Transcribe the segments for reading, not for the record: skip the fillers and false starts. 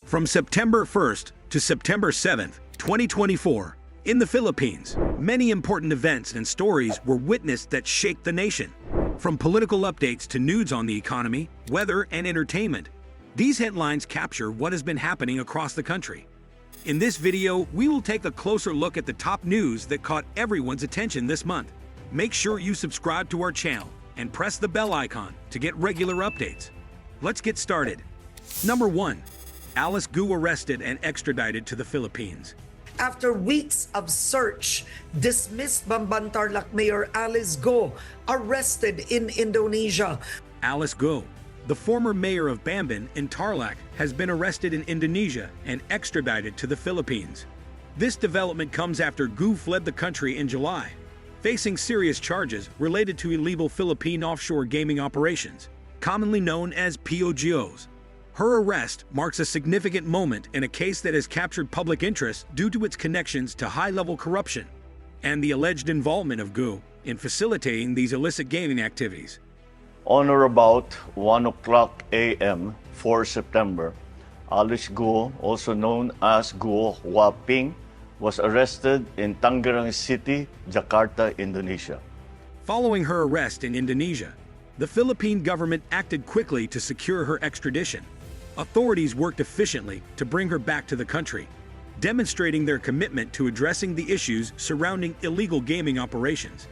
From September 1st to September 7th, 2024, in the Philippines, many important events and stories were witnessed that shake the nation. From political updates to news on the economy, weather, and entertainment, these headlines capture what has been happening across the country. In this video, we will take a closer look at the top news that caught everyone's attention this month. Make sure you subscribe to our channel and press the bell icon to get regular updates. Let's get started. Number 1. Alice Guo arrested and extradited to the Philippines. After weeks of search, dismissed Bamban Tarlac Mayor Alice Guo arrested in Indonesia. Alice Guo, the former mayor of Bamban in Tarlac, has been arrested in Indonesia and extradited to the Philippines. This development comes after Guo fled the country in July, facing serious charges related to illegal Philippine offshore gaming operations, commonly known as POGOs. Her arrest marks a significant moment in a case that has captured public interest due to its connections to high-level corruption and the alleged involvement of Guo in facilitating these illicit gaming activities. On or about 1 o'clock a.m. 4 September, Alice Guo, also known as Guo Huaping, was arrested in Tangerang City, Jakarta, Indonesia. Following her arrest in Indonesia, the Philippine government acted quickly to secure her extradition. Authorities worked efficiently to bring her back to the country, demonstrating their commitment to addressing the issues surrounding illegal gaming operations.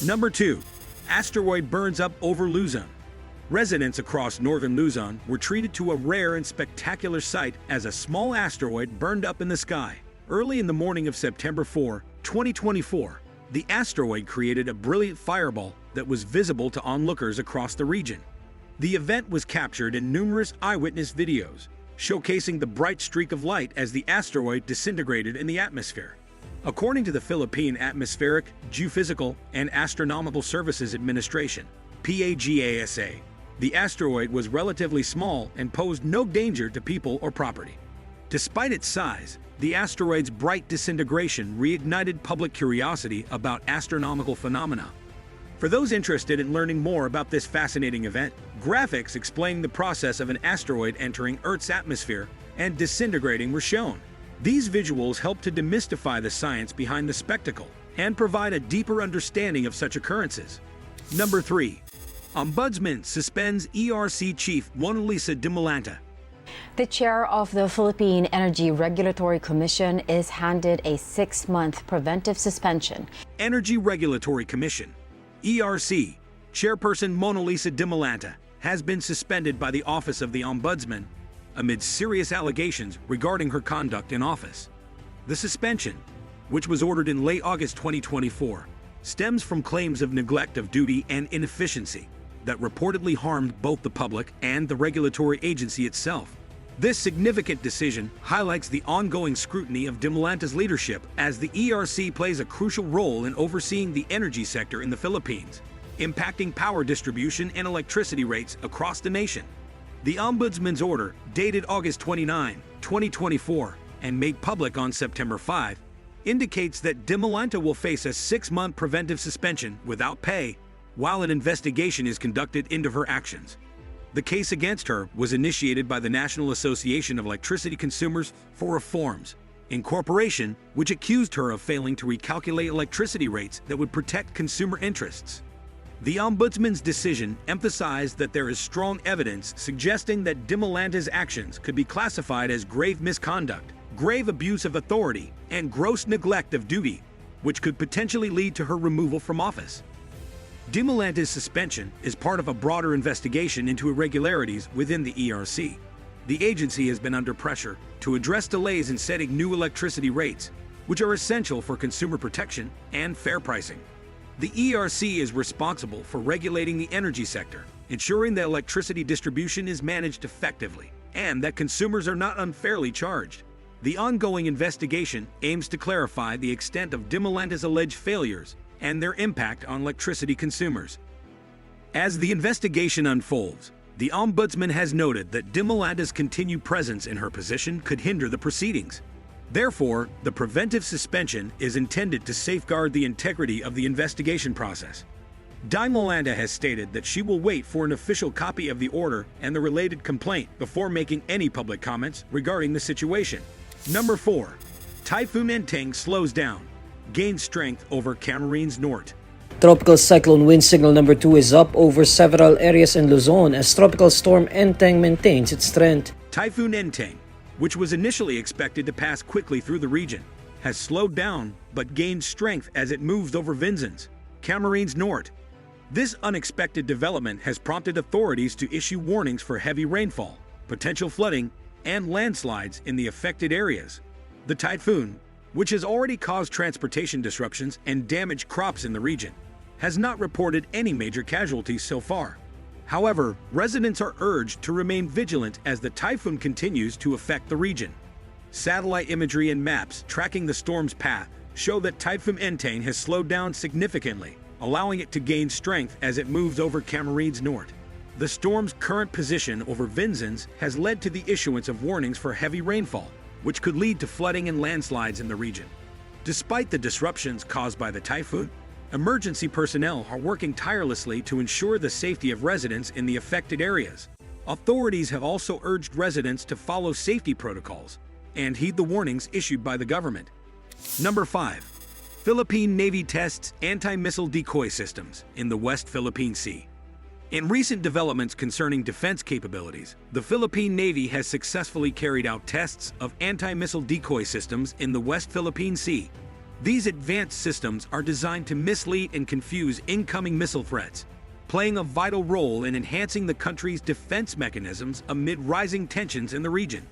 Number 2. Asteroid burns up over Luzon. Residents across northern Luzon were treated to a rare and spectacular sight as a small asteroid burned up in the sky. Early in the morning of September 4, 2024, the asteroid created a brilliant fireball that was visible to onlookers across the region. The event was captured in numerous eyewitness videos, showcasing the bright streak of light as the asteroid disintegrated in the atmosphere. According to the Philippine Atmospheric, Geophysical, and Astronomical Services Administration, PAGASA, the asteroid was relatively small and posed no danger to people or property. Despite its size, the asteroid's bright disintegration reignited public curiosity about astronomical phenomena. For those interested in learning more about this fascinating event, graphics explaining the process of an asteroid entering Earth's atmosphere and disintegrating were shown. These visuals help to demystify the science behind the spectacle and provide a deeper understanding of such occurrences. Number 3. Ombudsman suspends ERC Chief Mona Lisa Dimolanta. The chair of the Philippine Energy Regulatory Commission is handed a 6-month preventive suspension. Energy Regulatory Commission, ERC, Chairperson Mona Lisa Dimolanta has been suspended by the Office of the Ombudsman amid serious allegations regarding her conduct in office. The suspension, which was ordered in late August 2024, stems from claims of neglect of duty and inefficiency that reportedly harmed both the public and the regulatory agency itself. This significant decision highlights the ongoing scrutiny of Dimolanta's leadership as the ERC plays a crucial role in overseeing the energy sector in the Philippines, impacting power distribution and electricity rates across the nation. The Ombudsman's order, dated August 29, 2024, and made public on September 5, indicates that Dimolanta will face a 6-month preventive suspension without pay while an investigation is conducted into her actions. The case against her was initiated by the National Association of Electricity Consumers for Reforms, Incorporation, which accused her of failing to recalculate electricity rates that would protect consumer interests. The Ombudsman's decision emphasized that there is strong evidence suggesting that Dimolanta's actions could be classified as grave misconduct, grave abuse of authority, and gross neglect of duty, which could potentially lead to her removal from office. Dimolanta's suspension is part of a broader investigation into irregularities within the ERC. The agency has been under pressure to address delays in setting new electricity rates, which are essential for consumer protection and fair pricing. The ERC is responsible for regulating the energy sector, ensuring that electricity distribution is managed effectively, and that consumers are not unfairly charged. The ongoing investigation aims to clarify the extent of Dimolanta's alleged failures and their impact on electricity consumers. As the investigation unfolds, the Ombudsman has noted that Dimolanta's continued presence in her position could hinder the proceedings. Therefore, the preventive suspension is intended to safeguard the integrity of the investigation process. Dimolanda has stated that she will wait for an official copy of the order and the related complaint before making any public comments regarding the situation. Number 4. Typhoon Enteng slows down, gains strength over Camarines Norte. Tropical cyclone wind signal number 2 is up over several areas in Luzon as tropical storm Enteng maintains its strength. Typhoon Enteng, which was initially expected to pass quickly through the region, has slowed down but gained strength as it moves over Vinzons, Camarines Norte. This unexpected development has prompted authorities to issue warnings for heavy rainfall, potential flooding, and landslides in the affected areas. The typhoon, which has already caused transportation disruptions and damaged crops in the region, has not reported any major casualties so far. However, residents are urged to remain vigilant as the typhoon continues to affect the region. Satellite imagery and maps tracking the storm's path show that Typhoon Enteng has slowed down significantly, allowing it to gain strength as it moves over Camarines Norte. The storm's current position over Vinzons has led to the issuance of warnings for heavy rainfall, which could lead to flooding and landslides in the region. Despite the disruptions caused by the typhoon, emergency personnel are working tirelessly to ensure the safety of residents in the affected areas. Authorities have also urged residents to follow safety protocols and heed the warnings issued by the government. Number 5. Philippine Navy tests anti-missile decoy systems in the West Philippine Sea. In recent developments concerning defense capabilities, the Philippine Navy has successfully carried out tests of anti-missile decoy systems in the West Philippine Sea. These advanced systems are designed to mislead and confuse incoming missile threats, playing a vital role in enhancing the country's defense mechanisms amid rising tensions in the region.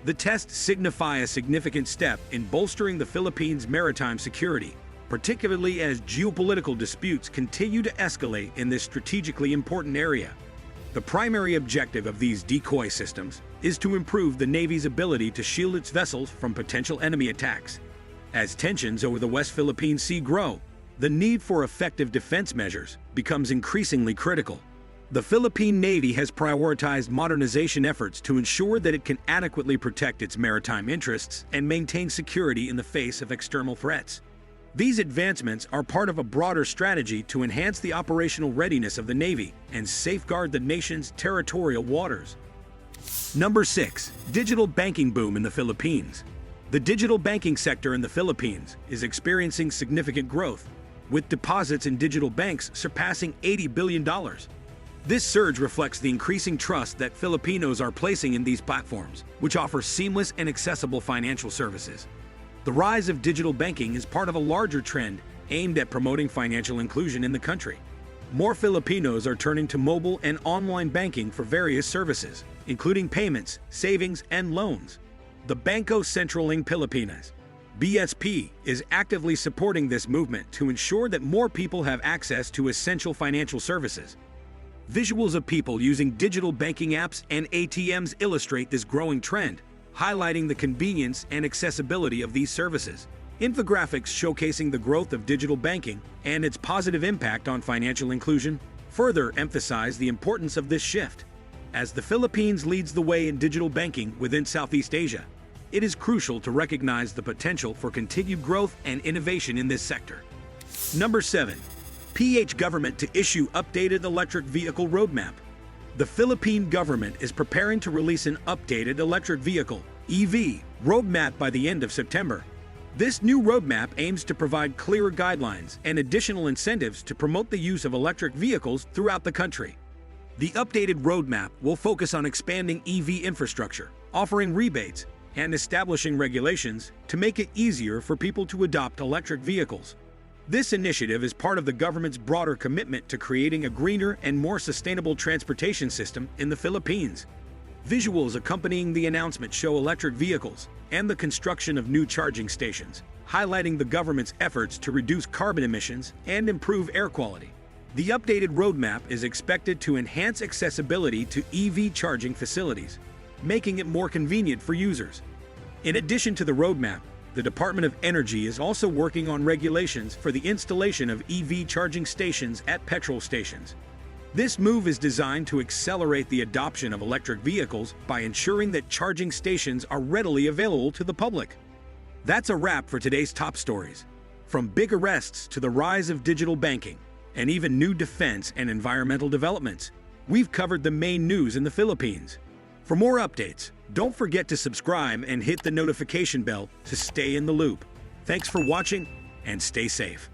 The tests signify a significant step in bolstering the Philippines' maritime security, particularly as geopolitical disputes continue to escalate in this strategically important area. The primary objective of these decoy systems is to improve the Navy's ability to shield its vessels from potential enemy attacks. As tensions over the West Philippine Sea grow, the need for effective defense measures becomes increasingly critical. The Philippine Navy has prioritized modernization efforts to ensure that it can adequately protect its maritime interests and maintain security in the face of external threats. These advancements are part of a broader strategy to enhance the operational readiness of the Navy and safeguard the nation's territorial waters. Number 6. Digital banking boom in the Philippines. The digital banking sector in the Philippines is experiencing significant growth, with deposits in digital banks surpassing $80 billion. This surge reflects the increasing trust that Filipinos are placing in these platforms, which offer seamless and accessible financial services. The rise of digital banking is part of a larger trend aimed at promoting financial inclusion in the country. More Filipinos are turning to mobile and online banking for various services, including payments, savings, and loans. The Bangko Sentral ng Pilipinas, BSP, is actively supporting this movement to ensure that more people have access to essential financial services. Visuals of people using digital banking apps and ATMs illustrate this growing trend, highlighting the convenience and accessibility of these services. Infographics showcasing the growth of digital banking and its positive impact on financial inclusion further emphasize the importance of this shift. As the Philippines leads the way in digital banking within Southeast Asia, it is crucial to recognize the potential for continued growth and innovation in this sector. Number 7. PH government to issue updated electric vehicle roadmap. The Philippine government is preparing to release an updated electric vehicle (EV) roadmap by the end of September. This new roadmap aims to provide clearer guidelines and additional incentives to promote the use of electric vehicles throughout the country. The updated roadmap will focus on expanding EV infrastructure, offering rebates, and establishing regulations to make it easier for people to adopt electric vehicles. This initiative is part of the government's broader commitment to creating a greener and more sustainable transportation system in the Philippines. Visuals accompanying the announcement show electric vehicles and the construction of new charging stations, highlighting the government's efforts to reduce carbon emissions and improve air quality. The updated roadmap is expected to enhance accessibility to EV charging facilities, making it more convenient for users. In addition to the roadmap, the Department of Energy is also working on regulations for the installation of EV charging stations at petrol stations. This move is designed to accelerate the adoption of electric vehicles by ensuring that charging stations are readily available to the public. That's a wrap for today's top stories. From big arrests to the rise of digital banking, and even new defense and environmental developments. We've covered the main news in the Philippines. For more updates, don't forget to subscribe and hit the notification bell to stay in the loop. Thanks for watching and stay safe.